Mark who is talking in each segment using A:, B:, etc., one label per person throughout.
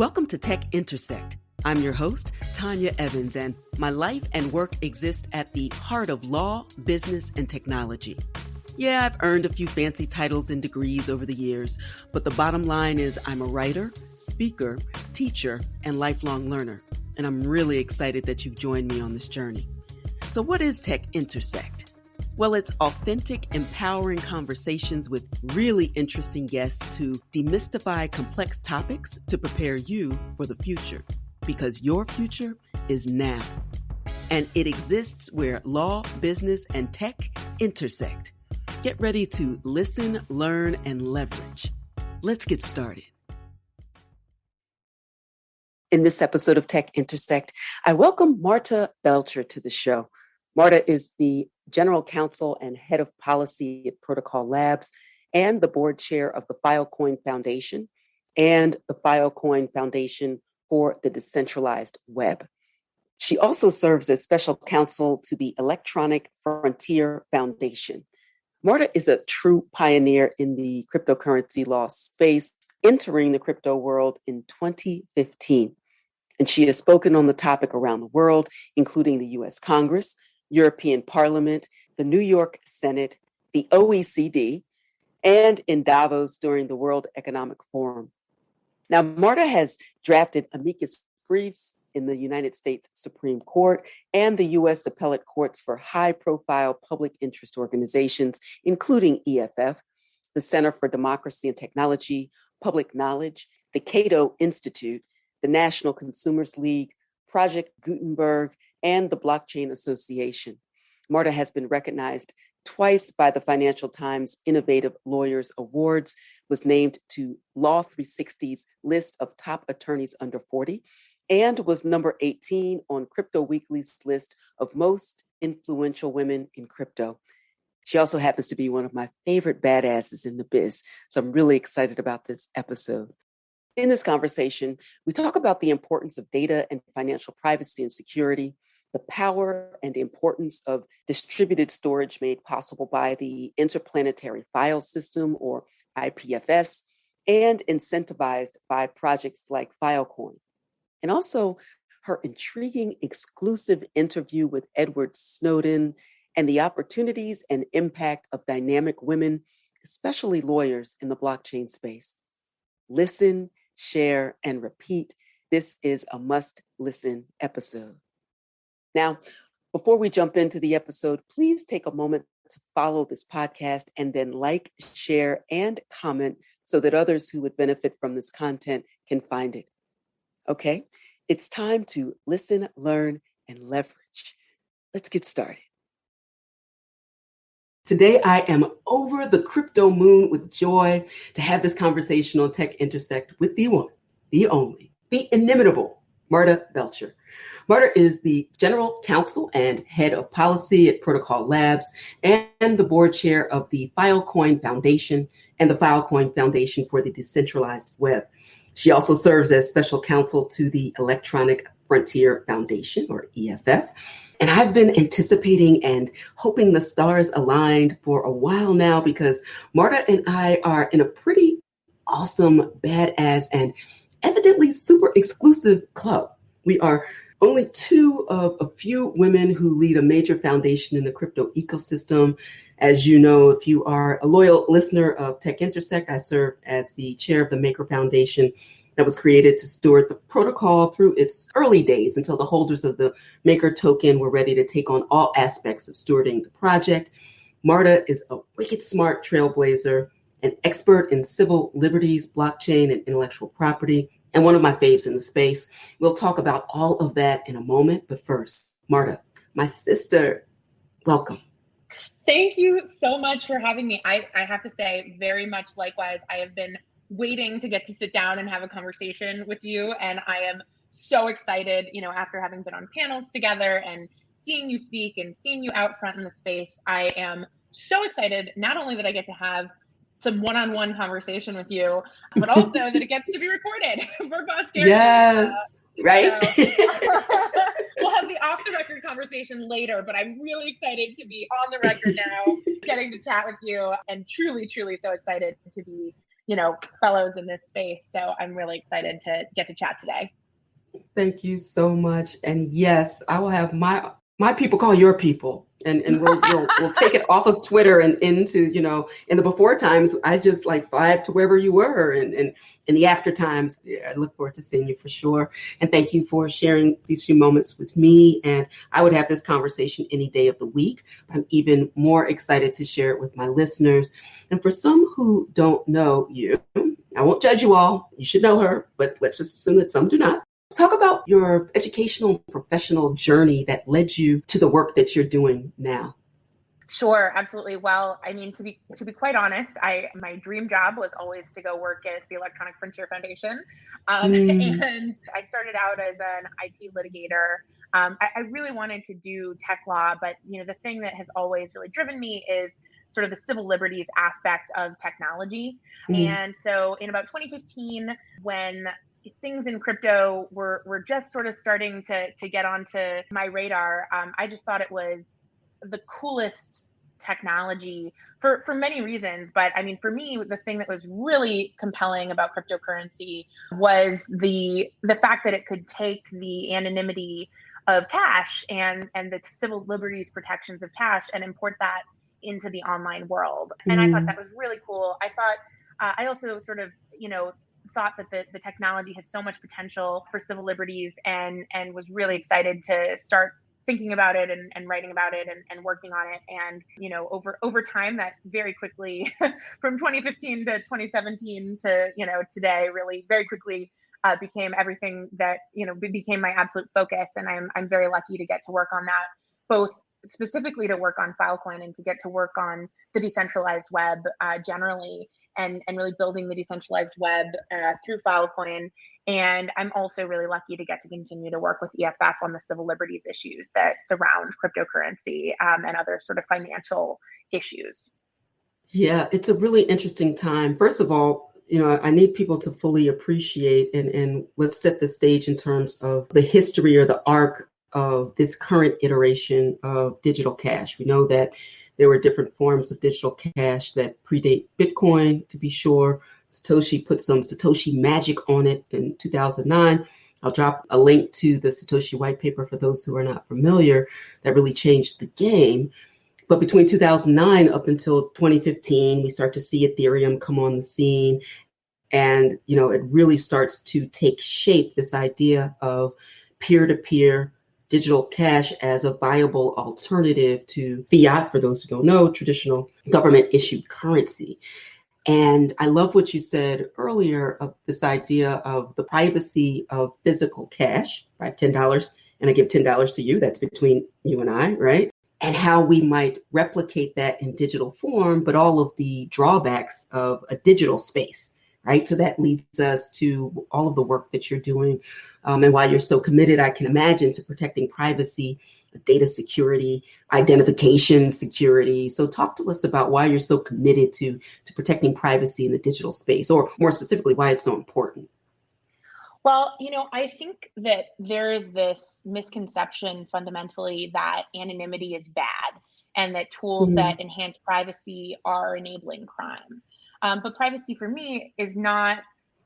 A: Welcome to Tech Intersect. I'm your host, Tanya Evans, and my life and work exist at the heart of law, business, and technology. Yeah, I've earned a few fancy titles and degrees over the years, but the bottom line is I'm a writer, speaker, teacher, and lifelong learner, and I'm really excited that you've joined me on this journey. So what is Tech Intersect? Well, it's authentic, empowering conversations with really interesting guests who demystify complex topics to prepare you for the future, because your future is now. And it exists where law, business, and tech intersect. Get ready to listen, learn, and leverage. Let's get started. In this episode of Tech Intersect, I welcome Marta Belcher to the show. Marta is the General Counsel and Head of Policy at Protocol Labs and the Board Chair of the Filecoin Foundation and the Filecoin Foundation for the Decentralized Web. She also serves as Special Counsel to the Electronic Frontier Foundation. Marta is a true pioneer in the cryptocurrency law space, entering the crypto world in 2015. And she has spoken on the topic around the world, including the US Congress, European Parliament, the New York Senate, the OECD, and in Davos during the World Economic Forum. Now, Marta has drafted amicus briefs in the United States Supreme Court and the U.S. appellate courts for high-profile public interest organizations, including EFF, the Center for Democracy and Technology, Public Knowledge, the Cato Institute, the National Consumers League, Project Gutenberg, and the Blockchain Association. Marta has been recognized twice by the Financial Times Innovative Lawyers Awards, was named to Law 360's list of top attorneys under 40, and was number 18 on Crypto Weekly's list of most influential women in crypto. She also happens to be one of my favorite badasses in the biz, so I'm really excited about this episode. In this conversation, we talk about the importance of data and financial privacy and security, the power and importance of distributed storage made possible by the interplanetary file system, or IPFS, and incentivized by projects like Filecoin. And also her intriguing exclusive interview with Edward Snowden and the opportunities and impact of dynamic women, especially lawyers in the blockchain space. Listen, share, and repeat. This is a must-listen episode. Now, before we jump into the episode, please take a moment to follow this podcast and then like, share, and comment so that others who would benefit from this content can find it. Okay, it's time to listen, learn, and leverage. Let's get started. Today, I am over the crypto moon with joy to have this conversation on Tech Intersect with the one, the only, the inimitable Marta Belcher. Marta is the General Counsel and Head of Policy at Protocol Labs and the Board Chair of the Filecoin Foundation and the Filecoin Foundation for the Decentralized Web. She also serves as Special Counsel to the Electronic Frontier Foundation, or EFF. And I've been anticipating and hoping the stars aligned for a while now, because Marta and I are in a pretty awesome, badass, and evidently super exclusive club. We are only two of a few women who lead a major foundation in the crypto ecosystem. As you know, if you are a loyal listener of Tech Intersect, I serve as the chair of the Maker Foundation that was created to steward the protocol through its early days until the holders of the Maker token were ready to take on all aspects of stewarding the project. Marta is a wicked smart trailblazer, an expert in civil liberties, blockchain, and intellectual property, and one of my faves in the space. We'll talk about all of that in a moment, but first, Marta, my sister, welcome.
B: Thank you so much for having me. I have to say, very much likewise, I have been waiting to get to sit down and have a conversation with you, and I am so excited, after having been on panels together and seeing you speak and seeing you out front in the space. I am so excited, not only that I get to have some one-on-one conversation with you, but also that it gets to be recorded for posterity.
A: Yes, right?
B: So, we'll have the off-the-record conversation later, but I'm really excited to be on the record now, getting to chat with you, and truly, truly so excited to be, fellows in this space. So I'm really excited to get to chat today.
A: Thank you so much. And yes, I will have my people call your people, and we'll take it off of Twitter and into, in the before times, I just like vibe to wherever you were, and in the after times, I look forward to seeing you for sure. And thank you for sharing these few moments with me. And I would have this conversation any day of the week. I'm even more excited to share it with my listeners. And for some who don't know you, I won't judge you all. You should know her, but let's just assume that some do not. Talk about your educational professional journey that led you to the work that you're doing now.
B: Sure, absolutely. Well, I mean, to be quite honest, my dream job was always to go work at the Electronic Frontier Foundation, and I started out as an IP litigator. I really wanted to do tech law, but the thing that has always really driven me is sort of the civil liberties aspect of technology. And so, in about 2015, when things in crypto were just sort of starting to get onto my radar, I just thought it was the coolest technology for many reasons. But I mean, for me, the thing that was really compelling about cryptocurrency was the fact that it could take the anonymity of cash and the civil liberties protections of cash and import that into the online world. And I thought that was really cool. I thought, I also sort of, thought that the technology has so much potential for civil liberties, and was really excited to start thinking about it and writing about it and working on it. And, over time, that very quickly from 2015 to 2017 to, today, really very quickly became everything that, became my absolute focus. And I'm very lucky to get to work on that, both specifically to work on Filecoin and to get to work on the decentralized web generally, and really building the decentralized web through Filecoin. And I'm also really lucky to get to continue to work with EFF on the civil liberties issues that surround cryptocurrency and other sort of financial issues.
A: Yeah, it's a really interesting time. First of all, I need people to fully appreciate, and let's set the stage in terms of the history or the arc of this current iteration of digital cash. We know that there were different forms of digital cash that predate Bitcoin, to be sure. Satoshi put some Satoshi magic on it in 2009. I'll drop a link to the Satoshi white paper for those who are not familiar. That really changed the game. But between 2009 up until 2015, we start to see Ethereum come on the scene. And, it really starts to take shape, this idea of peer-to-peer digital cash as a viable alternative to fiat, for those who don't know, traditional government-issued currency. And I love what you said earlier of this idea of the privacy of physical cash, right? $10, and I give $10 to you. That's between you and I, right? And how we might replicate that in digital form, but all of the drawbacks of a digital space, right? So that leads us to all of the work that you're doing. And why you're so committed, I can imagine, to protecting privacy, data security, identification security. So talk to us about why you're so committed to protecting privacy in the digital space, or more specifically, why it's so important.
B: Well, I think that there is this misconception fundamentally that anonymity is bad and that tools that enhance privacy are enabling crime. But privacy for me is not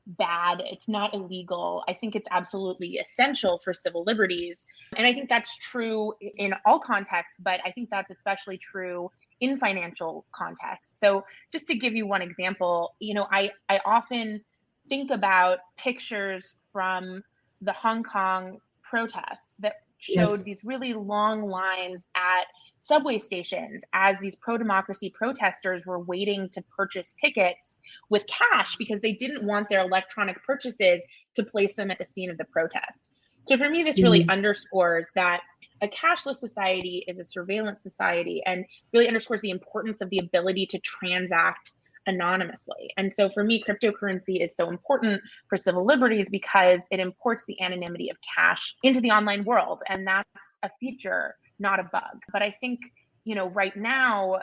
B: bad. It's not illegal. I think it's absolutely essential for civil liberties. And I think that's true in all contexts, but I think that's especially true in financial contexts. So just to give you one example, I often think about pictures from the Hong Kong protests that showed these really long lines at subway stations as these pro-democracy protesters were waiting to purchase tickets with cash because they didn't want their electronic purchases to place them at the scene of the protest. So for me, this really underscores that a cashless society is a surveillance society, and really underscores the importance of the ability to transact anonymously. And so for me, cryptocurrency is so important for civil liberties because it imports the anonymity of cash into the online world. And that's a feature, not a bug. But I think, right now,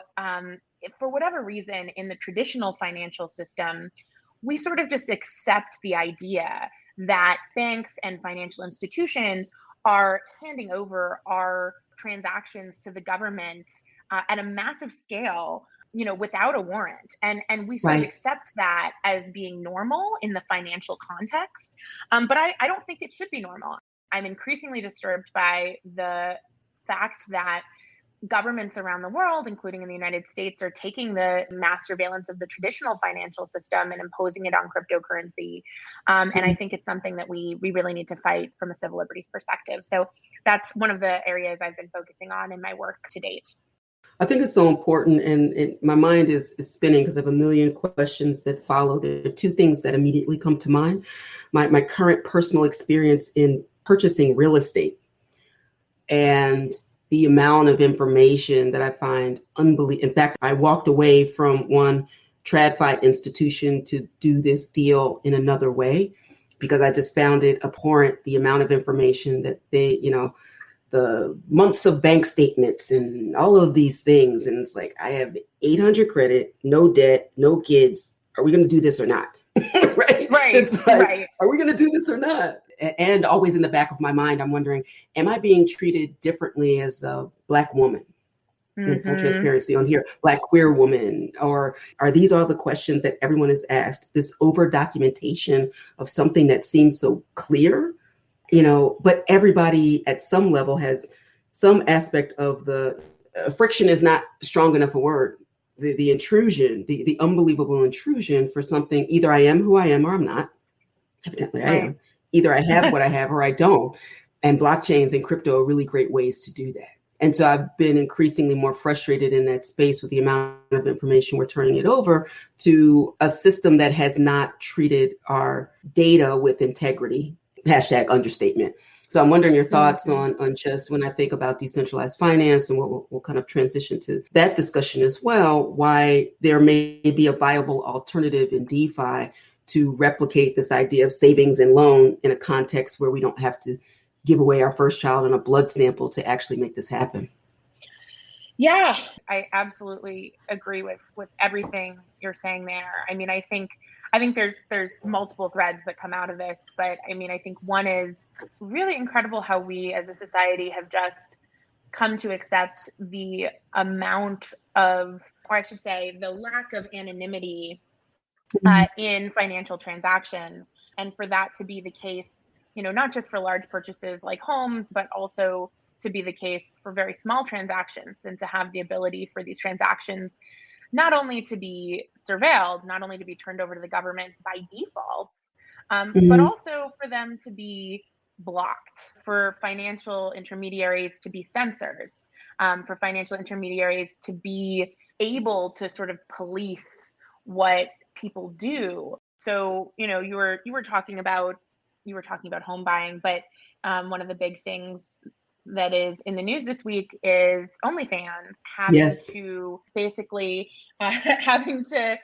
B: for whatever reason, in the traditional financial system, we sort of just accept the idea that banks and financial institutions are handing over our transactions to the government at a massive scale without a warrant. And we sort of
A: Right.
B: accept that as being normal in the financial context. But I don't think it should be normal. I'm increasingly disturbed by the fact that governments around the world, including in the United States, are taking the mass surveillance of the traditional financial system and imposing it on cryptocurrency. And I think it's something that we really need to fight from a civil liberties perspective. So that's one of the areas I've been focusing on in my work to date.
A: I think it's so important, and my mind is spinning because I have a million questions that follow. There are two things that immediately come to mind. My current personal experience in purchasing real estate and the amount of information that I find unbelievable. In fact, I walked away from one TradFi institution to do this deal in another way because I just found it abhorrent, the amount of information that they, the months of bank statements and all of these things. And it's like, I have 800 credit, no debt, no kids. Are we going to do this or not? Right. It's like,
B: right.
A: Are we going to do this or not? And always in the back of my mind, I'm wondering, am I being treated differently as a Black woman? In full transparency on here, Black queer woman, or are these all the questions that everyone is asked? This over documentation of something that seems so clear, but everybody at some level has some aspect of the friction is not strong enough a word. The intrusion, the unbelievable intrusion for something. Either I am who I am or I'm not. Evidently, I am. Either I have what I have or I don't. And blockchains and crypto are really great ways to do that. And so I've been increasingly more frustrated in that space with the amount of information we're turning it over to a system that has not treated our data with integrity. # understatement. So I'm wondering your thoughts on just when I think about decentralized finance, and we'll kind of transition to that discussion as well, why there may be a viable alternative in DeFi to replicate this idea of savings and loan in a context where we don't have to give away our first child and a blood sample to actually make this happen.
B: Yeah, I absolutely agree with everything you're saying there. I mean, I think there's multiple threads that come out of this, but I mean, I think one is really incredible how we as a society have just come to accept the amount of, or I should say, the lack of anonymity in financial transactions. And for that to be the case, not just for large purchases like homes, but also to be the case for very small transactions, and to have the ability for these transactions not only to be surveilled, not only to be turned over to the government by default, but also for them to be blocked, for financial intermediaries to be censors, for financial intermediaries to be able to sort of police what people do. So, you were talking about home buying, but one of the big things that is in the news this week is OnlyFans having to basically having to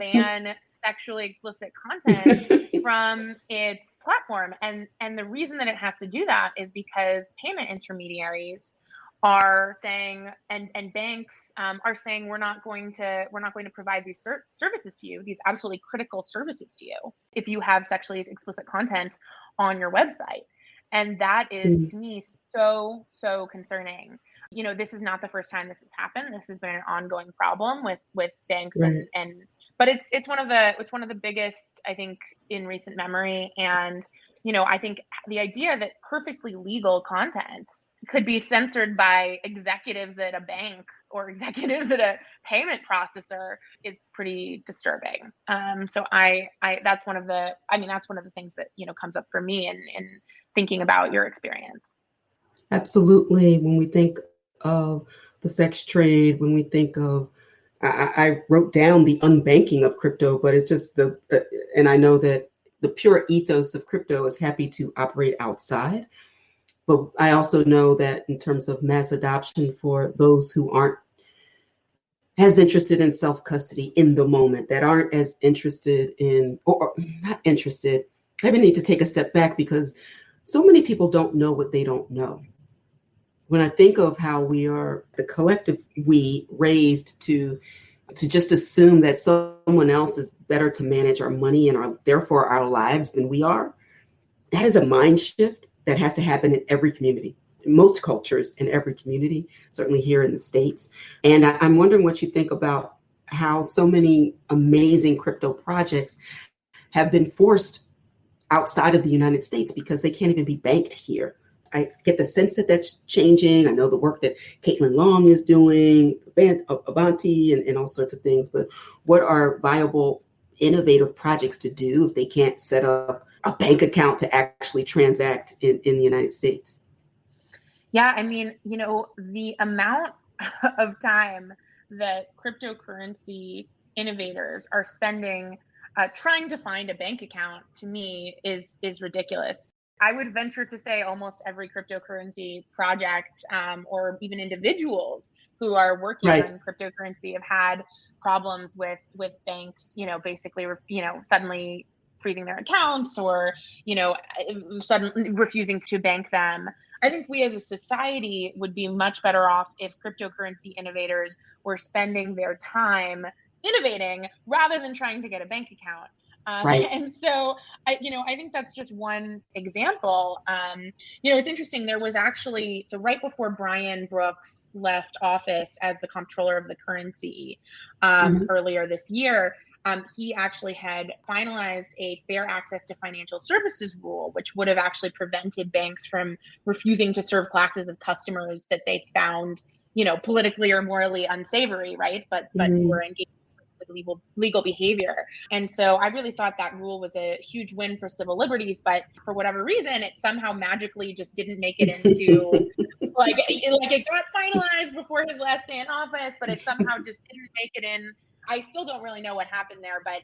B: ban sexually explicit content from its platform. And the reason that it has to do that is because payment intermediaries are saying, and banks are saying, we're not going to provide these services to you, these absolutely critical services to you, if you have sexually explicit content on your website. And that is, to me, so concerning. This is not the first time this has happened. This has been an ongoing problem with banks, but it's one of the biggest, I think, in recent memory. And I think the idea that perfectly legal content could be censored by executives at a bank or executives at a payment processor is pretty disturbing. So that's one of the things that comes up for me in thinking about your experience.
A: Absolutely. When we think of the sex trade, when we think of, I wrote down the unbanking of crypto, but it's just and I know that the pure ethos of crypto is happy to operate outside. But I also know that in terms of mass adoption for those who aren't as interested in self-custody in the moment, that aren't as interested in, or not interested, I even need to take a step back because so many people don't know what they don't know. When I think of how we are, the collective we raised to just assume that someone else is better to manage our money and therefore our lives than we are, that is a mind shift that has to happen in every community, in most cultures, in every community, certainly here in the States. And I'm wondering what you think about how so many amazing crypto projects have been forced outside of the United States because they can't even be banked here. I get the sense that that's changing. I know the work that Caitlin Long is doing, Avanti, and all sorts of things. But what are viable, innovative projects to do if they can't set up a bank account to actually transact in the United States?
B: Yeah, I mean, the amount of time that cryptocurrency innovators are spending trying to find a bank account, to me, is ridiculous. I would venture to say almost every cryptocurrency project or even individuals who are working on cryptocurrency have had problems with banks, basically, suddenly freezing their accounts or, suddenly refusing to bank them. I think we as a society would be much better off if cryptocurrency innovators were spending their time innovating rather than trying to get a bank account. And so, I think that's just one example. It's interesting. There was actually, so right before Brian Brooks left office as the comptroller of the currency earlier this year, he actually had finalized a fair access to financial services rule, which would have actually prevented banks from refusing to serve classes of customers that they found, politically or morally unsavory, right? But who were engaged with legal behavior. And so I really thought that rule was a huge win for civil liberties, but for whatever reason, it somehow magically just didn't make it into like it got finalized before his last day in office, but it somehow just didn't make it in. I still don't really know what happened there, but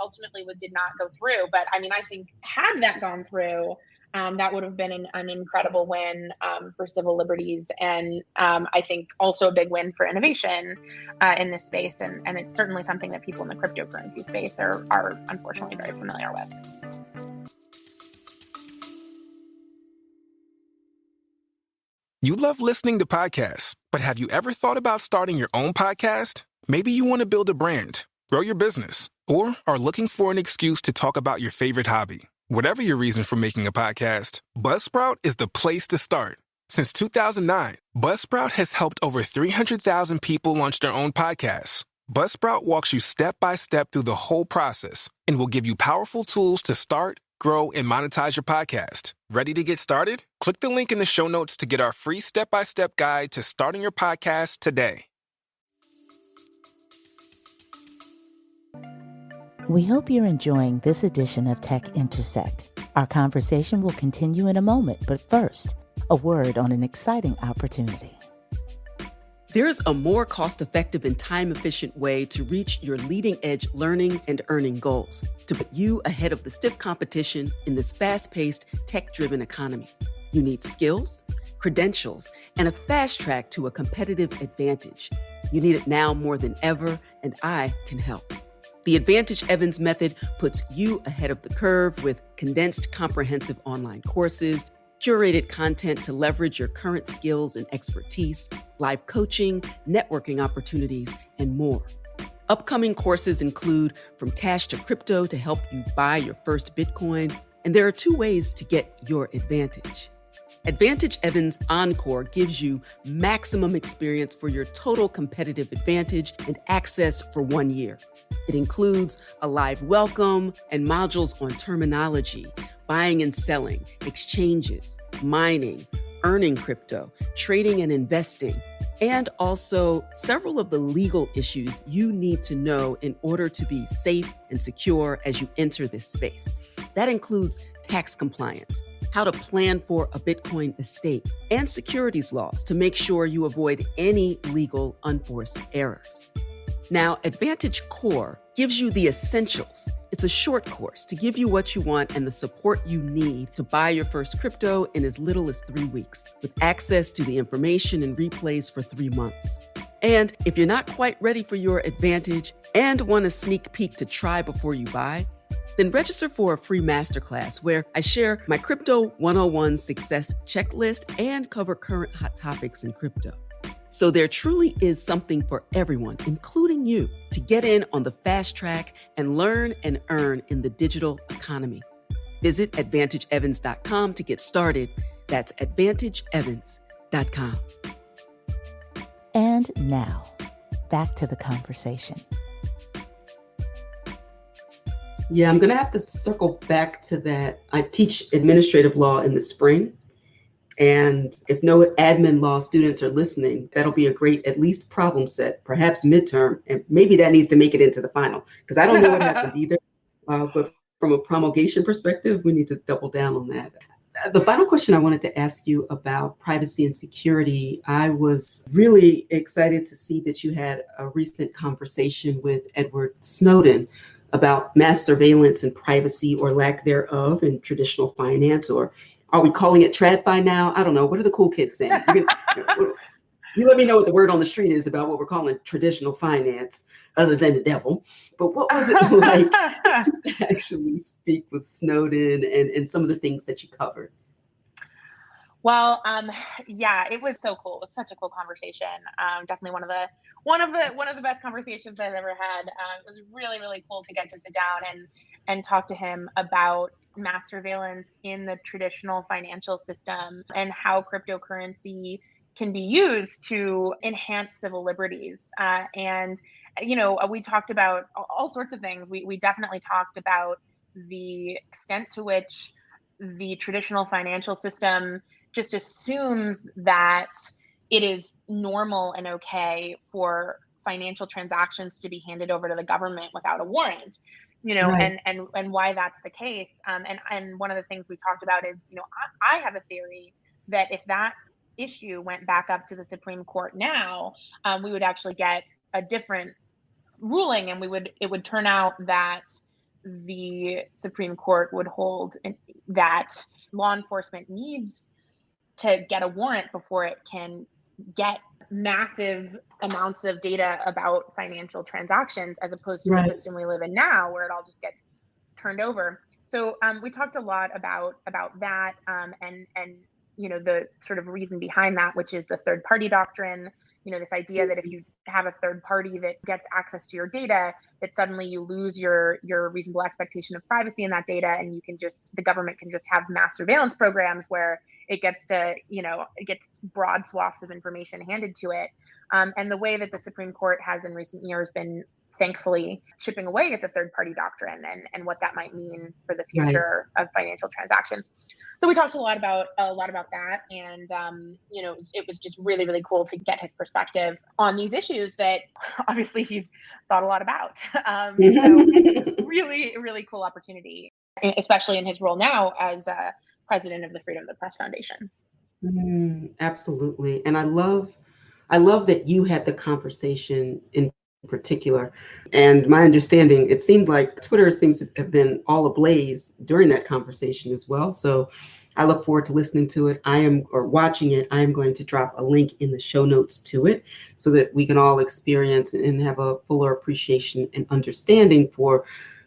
B: ultimately it did not go through. But I mean, I think had that gone through, that would have been an incredible win for civil liberties, and I think also a big win for innovation in this space. And it's certainly something that people in the cryptocurrency space are unfortunately very familiar with.
C: You love listening to podcasts, but have you ever thought about starting your own podcast? Maybe you want to build a brand, grow your business, or are looking for an excuse to talk about your favorite hobby. Whatever your reason for making a podcast, Buzzsprout is the place to start. Since 2009, Buzzsprout has helped over 300,000 people launch their own podcasts. Buzzsprout walks you step by step through the whole process and will give you powerful tools to start, grow, and monetize your podcast. Ready to get started? Click the link in the show notes to get our free step-by-step guide to starting your podcast today.
D: We hope you're enjoying this edition of Tech Intersect. Our conversation will continue in a moment, but first, a word on an exciting opportunity.
A: There's a more cost-effective and time-efficient way to reach your leading-edge learning and earning goals, to put you ahead of the stiff competition in this fast-paced, tech-driven economy. You need skills, credentials, and a fast track to a competitive advantage. You need it now more than ever, and I can help. The Advantage Evans method puts you ahead of the curve with condensed, comprehensive online courses, curated content to leverage your current skills and expertise, live coaching, networking opportunities, and more. Upcoming courses include From Cash to Crypto to help you buy your first Bitcoin, and there are 2 ways to get your advantage. Advantage Evans Encore gives you maximum experience for your total competitive advantage and access for 1 year. It includes a live welcome and modules on terminology, buying and selling, exchanges, mining, earning crypto, trading and investing, and also several of the legal issues you need to know in order to be safe and secure as you enter this space. That includes tax compliance, how to plan for a Bitcoin estate, and securities laws to make sure you avoid any legal unforced errors. Now, Advantage Core gives you the essentials. It's a short course to give you what you want and the support you need to buy your first crypto in as little as 3 weeks, with access to the information and replays for 3 months. And if you're not quite ready for your Advantage and want a sneak peek to try before you buy, then register for a free masterclass where I share my Crypto 101 success checklist and cover current hot topics in crypto. So there truly is something for everyone, including you, to get in on the fast track and learn and earn in the digital economy. Visit AdvantageEvans.com to get started. That's AdvantageEvans.com.
D: And now, back to the conversation.
A: Yeah, I'm going to have to circle back to that. I teach administrative law in the spring. And if no admin law students are listening, that'll be a great, at least problem set, perhaps midterm. And maybe that needs to make it into the final, because I don't know what happened either. But from a promulgation perspective, we need to double down on that. The final question I wanted to ask you about privacy and security, I was really excited to see that you had a recent conversation with Edward Snowden about mass surveillance and privacy or lack thereof in traditional finance, or are we calling it TradFi now? I don't know. What are the cool kids saying? You let me know what the word on the street is about what we're calling traditional finance, other than the devil. But what was it like to actually speak with Snowden and some of the things that you covered?
B: Well, yeah, it was so cool. It was such a cool conversation. Definitely one of the best conversations I've ever had. It was really, really cool to get to sit down and talk to him about mass surveillance in the traditional financial system and how cryptocurrency can be used to enhance civil liberties. And we talked about all sorts of things. We definitely talked about the extent to which the traditional financial system just assumes that it is normal and okay for financial transactions to be handed over to the government without a warrant,
A: Right.
B: and why that's the case. And one of the things we talked about is, I have a theory that if that issue went back up to the Supreme Court now, we would actually get a different ruling, and it would turn out that the Supreme Court would hold that law enforcement needs to get a warrant before it can get massive amounts of data about financial transactions, as opposed to
A: Right.
B: the system we live in now, where it all just gets turned over. So we talked a lot about that, and the sort of reason behind that, which is the third party doctrine. This idea that if you have a third party that gets access to your data, that suddenly you lose your reasonable expectation of privacy in that data, and the government can just have mass surveillance programs where it gets broad swaths of information handed to it. And the way that the Supreme Court has in recent years been thankfully chipping away at the third party doctrine and what that might mean for the future of financial transactions. So we talked a lot about that, and it was just really, really cool to get his perspective on these issues that obviously he's thought a lot about. So really, really cool opportunity, especially in his role now as president of the Freedom of the Press Foundation.
A: Absolutely, and I love that you had the conversation in particular. And my understanding, it seemed like Twitter seems to have been all ablaze during that conversation as well. So I look forward to listening to it. Watching it. I am going to drop a link in the show notes to it so that we can all experience and have a fuller appreciation and understanding for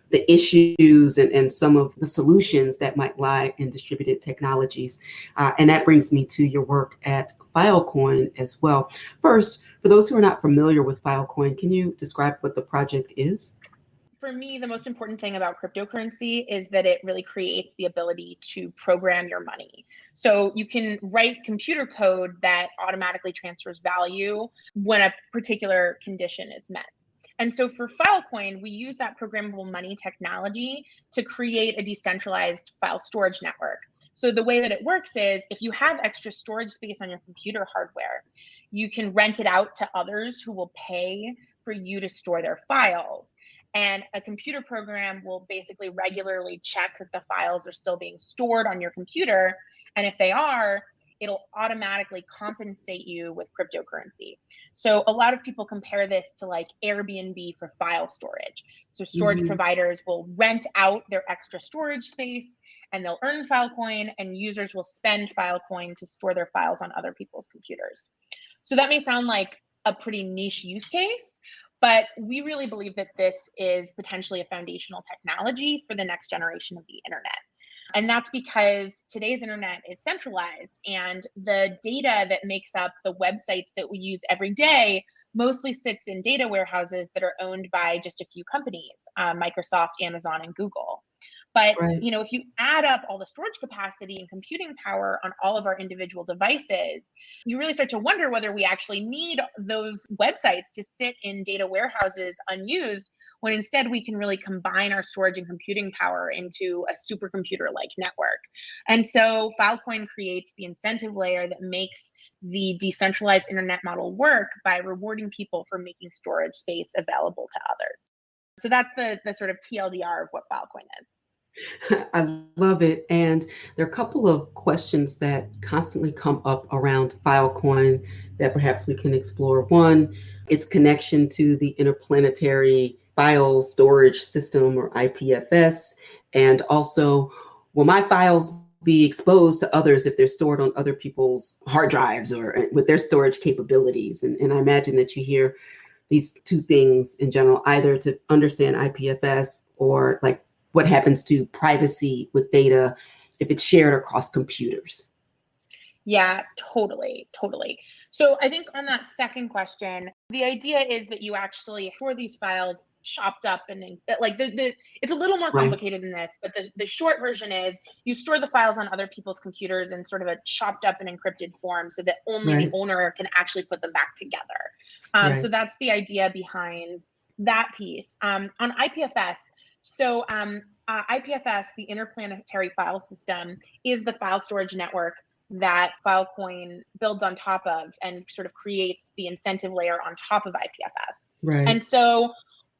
A: the issues and some of the solutions that might lie in distributed technologies. And that brings me to your work at Filecoin as well. First, for those who are not familiar with Filecoin, can you describe what the project is?
B: For me, the most important thing about cryptocurrency is that it really creates the ability to program your money. So you can write computer code that automatically transfers value when a particular condition is met. And so for Filecoin, we use that programmable money technology to create a decentralized file storage network. So the way that it works is if you have extra storage space on your computer hardware, you can rent it out to others who will pay for you to store their files. And a computer program will basically regularly check that the files are still being stored on your computer. And if they are, it'll automatically compensate you with cryptocurrency. So a lot of people compare this to like Airbnb for file storage. So storage providers will rent out their extra storage space and they'll earn Filecoin, and users will spend Filecoin to store their files on other people's computers. So that may sound like a pretty niche use case, but we really believe that this is potentially a foundational technology for the next generation of the internet. And that's because today's internet is centralized, and the data that makes up the websites that we use every day mostly sits in data warehouses that are owned by just a few companies, Microsoft, Amazon, and Google. But,
A: Right.
B: if you add up all the storage capacity and computing power on all of our individual devices, you really start to wonder whether we actually need those websites to sit in data warehouses unused, when instead we can really combine our storage and computing power into a supercomputer-like network. And so Filecoin creates the incentive layer that makes the decentralized internet model work by rewarding people for making storage space available to others. So that's the sort of TLDR of what Filecoin is.
A: I love it. And there are a couple of questions that constantly come up around Filecoin that perhaps we can explore. One, its connection to the interplanetary file storage system, or IPFS, and also, will my files be exposed to others if they're stored on other people's hard drives or with their storage capabilities? And I imagine that you hear these two things in general, either to understand IPFS or like what happens to privacy with data if it's shared across computers.
B: Yeah, totally. So I think on that second question, the idea is that you actually store these files chopped up and like it's a little more
A: Right.
B: complicated than this, but the short version is you store the files on other people's computers in sort of a chopped up and encrypted form so that only
A: Right.
B: the owner can actually put them back together.
A: Right.
B: So that's the idea behind that piece. On IPFS, so IPFS, the interplanetary file system, is the file storage network that Filecoin builds on top of and sort of creates the incentive layer on top of IPFS.
A: Right.
B: And so,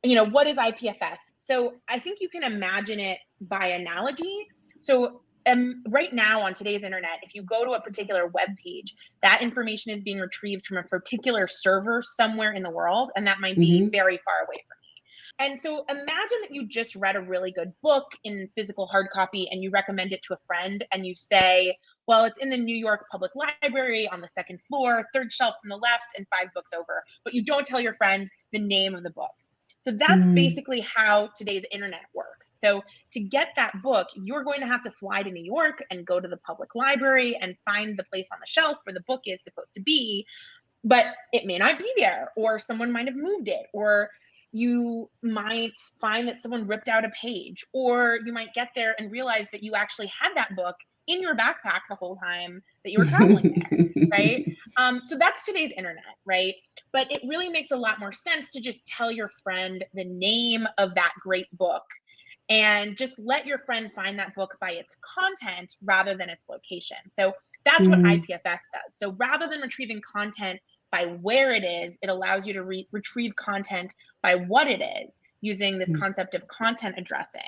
B: what is IPFS? So I think you can imagine it by analogy. So right now on today's internet, if you go to a particular web page, that information is being retrieved from a particular server somewhere in the world, and that might be very far away from you. And so imagine that you just read a really good book in physical hard copy and you recommend it to a friend and you say, well, it's in the New York Public Library on the second floor, third shelf from the left, and 5 books over. But you don't tell your friend the name of the book. So that's basically how today's internet works. So to get that book, you're going to have to fly to New York and go to the public library and find the place on the shelf where the book is supposed to be. But it may not be there, or someone might have moved it, or you might find that someone ripped out a page, or you might get there and realize that you actually had that book in your backpack the whole time that you were traveling there, right? So that's today's internet, right? But it really makes a lot more sense to just tell your friend the name of that great book and just let your friend find that book by its content rather than its location. So that's what IPFS does. So rather than retrieving content by where it is, it allows you to retrieve content by what it is, using this concept of content addressing.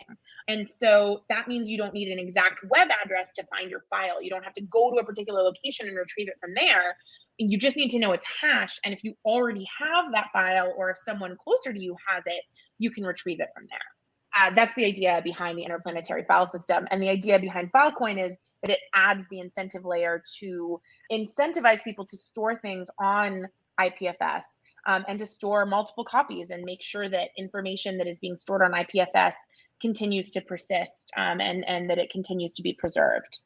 B: And so that means you don't need an exact web address to find your file. You don't have to go to a particular location and retrieve it from there. You just need to know it's hashed. And if you already have that file, or if someone closer to you has it, you can retrieve it from there. That's the idea behind the interplanetary file system. And the idea behind Filecoin is that it adds the incentive layer to incentivize people to store things on IPFS, and to store multiple copies and make sure that information that is being stored on IPFS continues to persist, and that it continues to be preserved.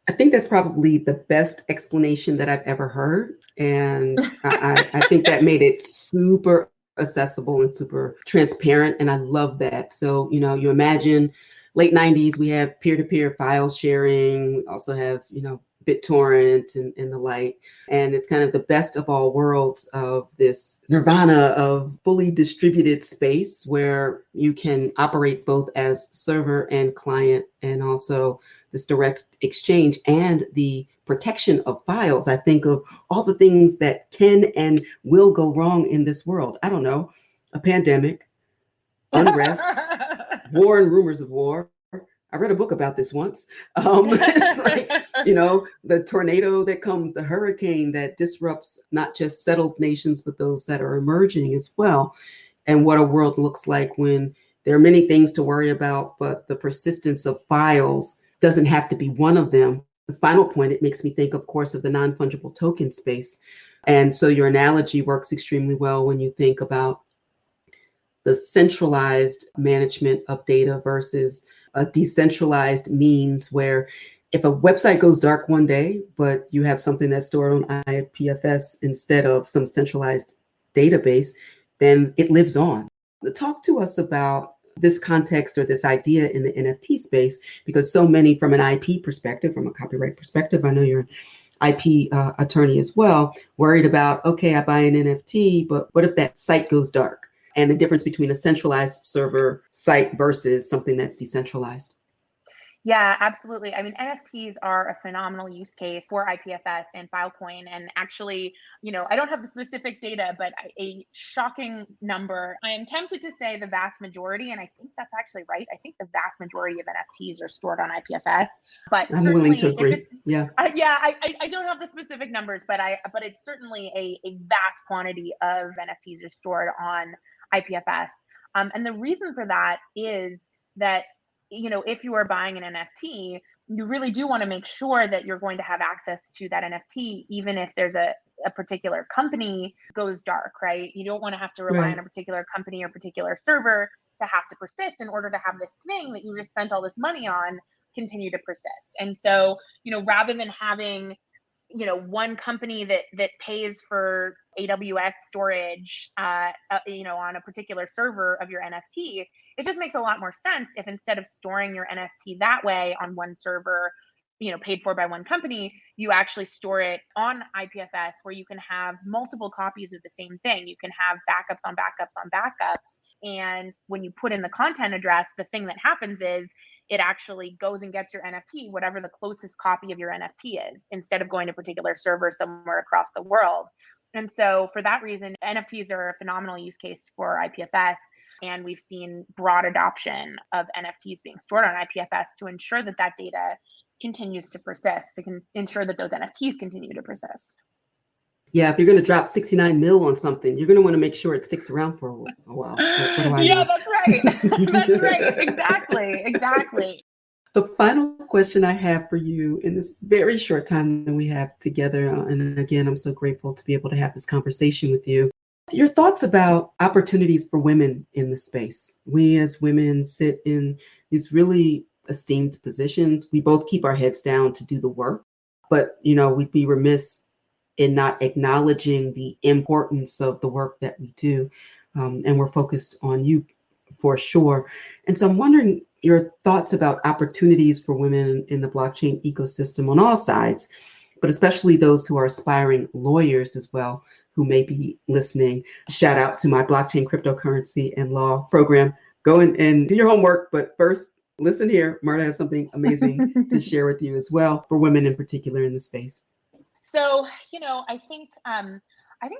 A: I think that's probably the best explanation that I've ever heard. And I think that made it super accessible and super transparent. And I love that. So, you imagine late 90s, we have peer-to-peer file sharing, also have, BitTorrent and the like. And it's kind of the best of all worlds of this nirvana of fully distributed space where you can operate both as server and client, and also this direct exchange and the protection of files. I think of all the things that can and will go wrong in this world. I don't know, a pandemic, unrest, war and rumors of war. I read a book about this once. It's like, the tornado that comes, the hurricane that disrupts not just settled nations, but those that are emerging as well. And what a world looks like when there are many things to worry about, but the persistence of files doesn't have to be one of them. The final point, it makes me think, of course, of the non-fungible token space. And so your analogy works extremely well when you think about the centralized management of data versus a decentralized means, where if a website goes dark one day, but you have something that's stored on IPFS instead of some centralized database, then it lives on. Talk to us about this context or this idea in the NFT space, because so many from an IP perspective, from a copyright perspective, I know you're an IP attorney as well, worried about, okay, I buy an NFT, but what if that site goes dark? And the difference between a centralized server site versus something that's decentralized.
B: Yeah, absolutely. I mean, NFTs are a phenomenal use case for IPFS and Filecoin. And actually, I don't have the specific data, but a shocking number. I am tempted to say the vast majority, and I think that's actually right. I think the vast majority of NFTs are stored on IPFS. But
A: I'm
B: certainly,
A: willing to agree.
B: If it's,
A: yeah,
B: I don't have the specific numbers, but it's certainly a vast quantity of NFTs are stored on IPFS. And the reason for that is that if you are buying an NFT, you really do want to make sure that you're going to have access to that NFT, even if there's a particular company goes dark, right? You don't want to have to rely on a particular company or particular server to have to persist in order to have this thing that you just spent all this money on continue to persist. And so, rather than having one company that pays for AWS storage, on a particular server of your NFT, it just makes a lot more sense if instead of storing your NFT that way on one server, paid for by one company, you actually store it on IPFS where you can have multiple copies of the same thing. You can have backups on backups on backups. And when you put in the content address, the thing that happens is it actually goes and gets your NFT, whatever the closest copy of your NFT is, instead of going to a particular server somewhere across the world. And so for that reason, NFTs are a phenomenal use case for IPFS. And we've seen broad adoption of NFTs being stored on IPFS to ensure that that data continues to persist, to ensure that those NFTs continue to persist.
A: Yeah, if you're going to drop 69 mil on something, you're going to want to make sure it sticks around for a while. What do I know?
B: That's right. That's right. Exactly.
A: The final question I have for you in this very short time that we have together, and again, I'm so grateful to be able to have this conversation with you. Your thoughts about opportunities for women in the space. We as women sit in these really esteemed positions. We both keep our heads down to do the work, but we'd be remiss in not acknowledging the importance of the work that we do. And we're focused on you for sure. And so I'm wondering your thoughts about opportunities for women in the blockchain ecosystem on all sides, but especially those who are aspiring lawyers as well, who may be listening. Shout out to my blockchain, cryptocurrency, and law program. Go and do your homework, but first, listen here. Marta has something amazing to share with you as well, for women in particular in the space.
B: So, I think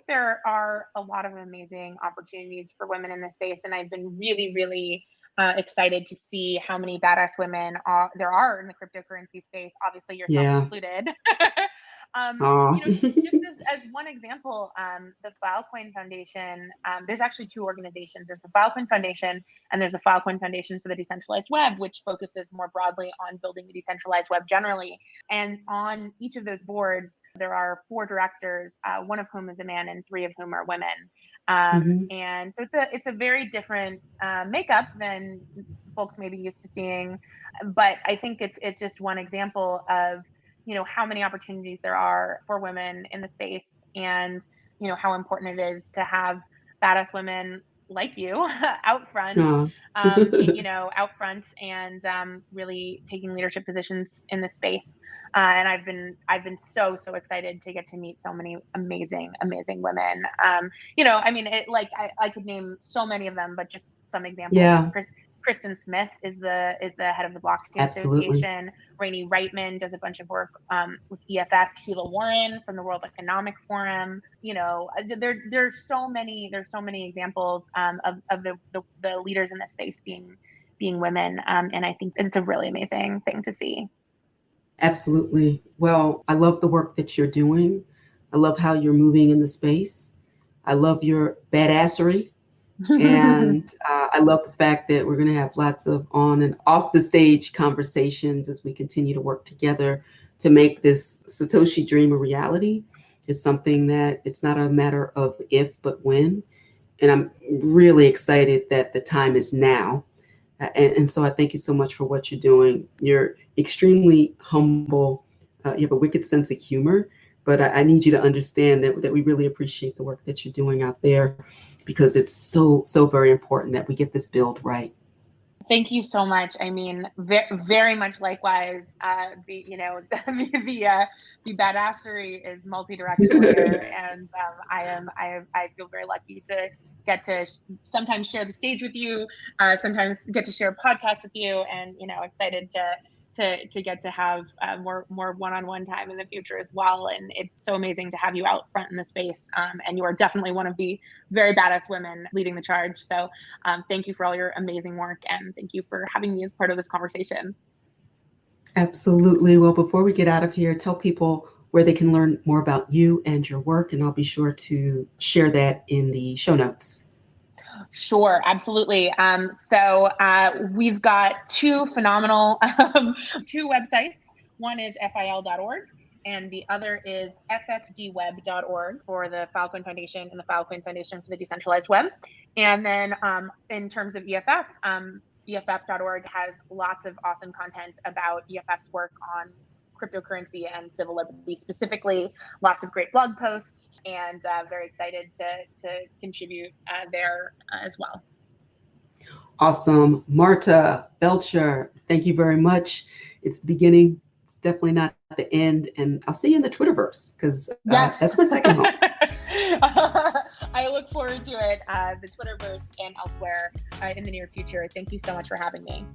B: there are a lot of amazing opportunities for women in this space, and I've been really, really excited to see how many badass women there are in the cryptocurrency space. Obviously, yourself included. Just as one example, the Filecoin Foundation, there's actually two organizations. There's the Filecoin Foundation and there's the Filecoin Foundation for the Decentralized Web, which focuses more broadly on building the decentralized web generally. And on each of those boards, there are 4 directors, one of whom is a man and 3 of whom are women. And so it's a very different makeup than folks may be used to seeing. But I think it's just one example of how many opportunities there are for women in the space, and how important it is to have badass women like you out front, out front and really taking leadership positions in the space. And I've been so excited to get to meet so many amazing women. I could name so many of them, but just some examples.
A: Yeah.
B: Kristen Smith is the head of the Blockchain Association. Rainey Reitman does a bunch of work with EFF. Sheila Warren from the World Economic Forum. There's so many examples of the leaders in this space being women, and I think it's a really amazing thing to see.
A: Absolutely. Well, I love the work that you're doing. I love how you're moving in the space. I love your badassery. And I love the fact that we're going to have lots of on and off the stage conversations as we continue to work together to make this Satoshi dream a reality. It's something that it's not a matter of if, but when. And I'm really excited that the time is now. And so I thank you so much for what you're doing. You're extremely humble. You have a wicked sense of humor. But I need you to understand that we really appreciate the work that you're doing out there, because it's so very important that we get this build right.
B: Thank you so much. I mean, very much likewise. The badassery is multi-directional here, and I feel very lucky to get to sometimes share the stage with you, sometimes get to share a podcast with you, and excited to get to have more one-on-one time in the future as well. And it's so amazing to have you out front in the space. And you are definitely one of the very badass women leading the charge. So thank you for all your amazing work, and thank you for having me as part of this conversation.
A: Absolutely. Well, before we get out of here, tell people where they can learn more about you and your work, and I'll be sure to share that in the show notes.
B: Sure, absolutely. So we've got two phenomenal two websites. One is fil.org, and the other is ffdweb.org for the Filecoin Foundation, and the Filecoin Foundation for the Decentralized Web. And then in terms of EFF, EFF.org has lots of awesome content about EFF's work on cryptocurrency and civil liberty specifically, lots of great blog posts, and very excited to contribute there as well.
A: Awesome. Marta Belcher, thank you very much. It's the beginning. It's definitely not the end. And I'll see you in the Twitterverse, because
B: yes.
A: That's my second home.
B: I look forward to it, the Twitterverse and elsewhere in the near future. Thank you so much for having me.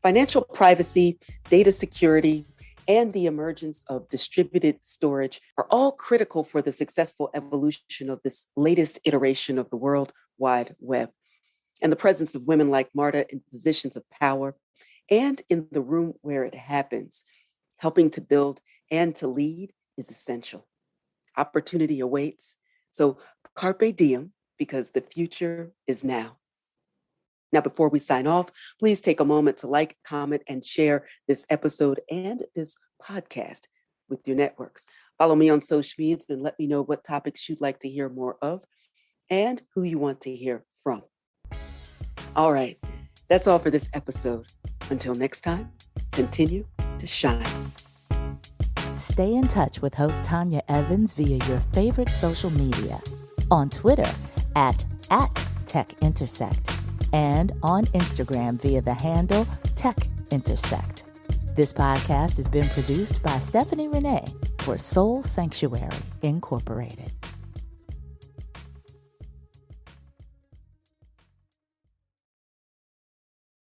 A: Financial privacy, data security, and the emergence of distributed storage are all critical for the successful evolution of this latest iteration of the World Wide Web. And the presence of women like Marta in positions of power and in the room where it happens, helping to build and to lead, is essential. Opportunity awaits. So carpe diem, because the future is now. Now, before we sign off, please take a moment to like, comment, and share this episode and this podcast with your networks. Follow me on social media and let me know what topics you'd like to hear more of and who you want to hear from. All right, that's all for this episode. Until next time, continue to shine.
D: Stay in touch with host Tanya Evans via your favorite social media. On Twitter at Tech Intersect. And on Instagram via the handle Tech Intersect. This podcast has been produced by Stephanie Renee for Soul Sanctuary Incorporated.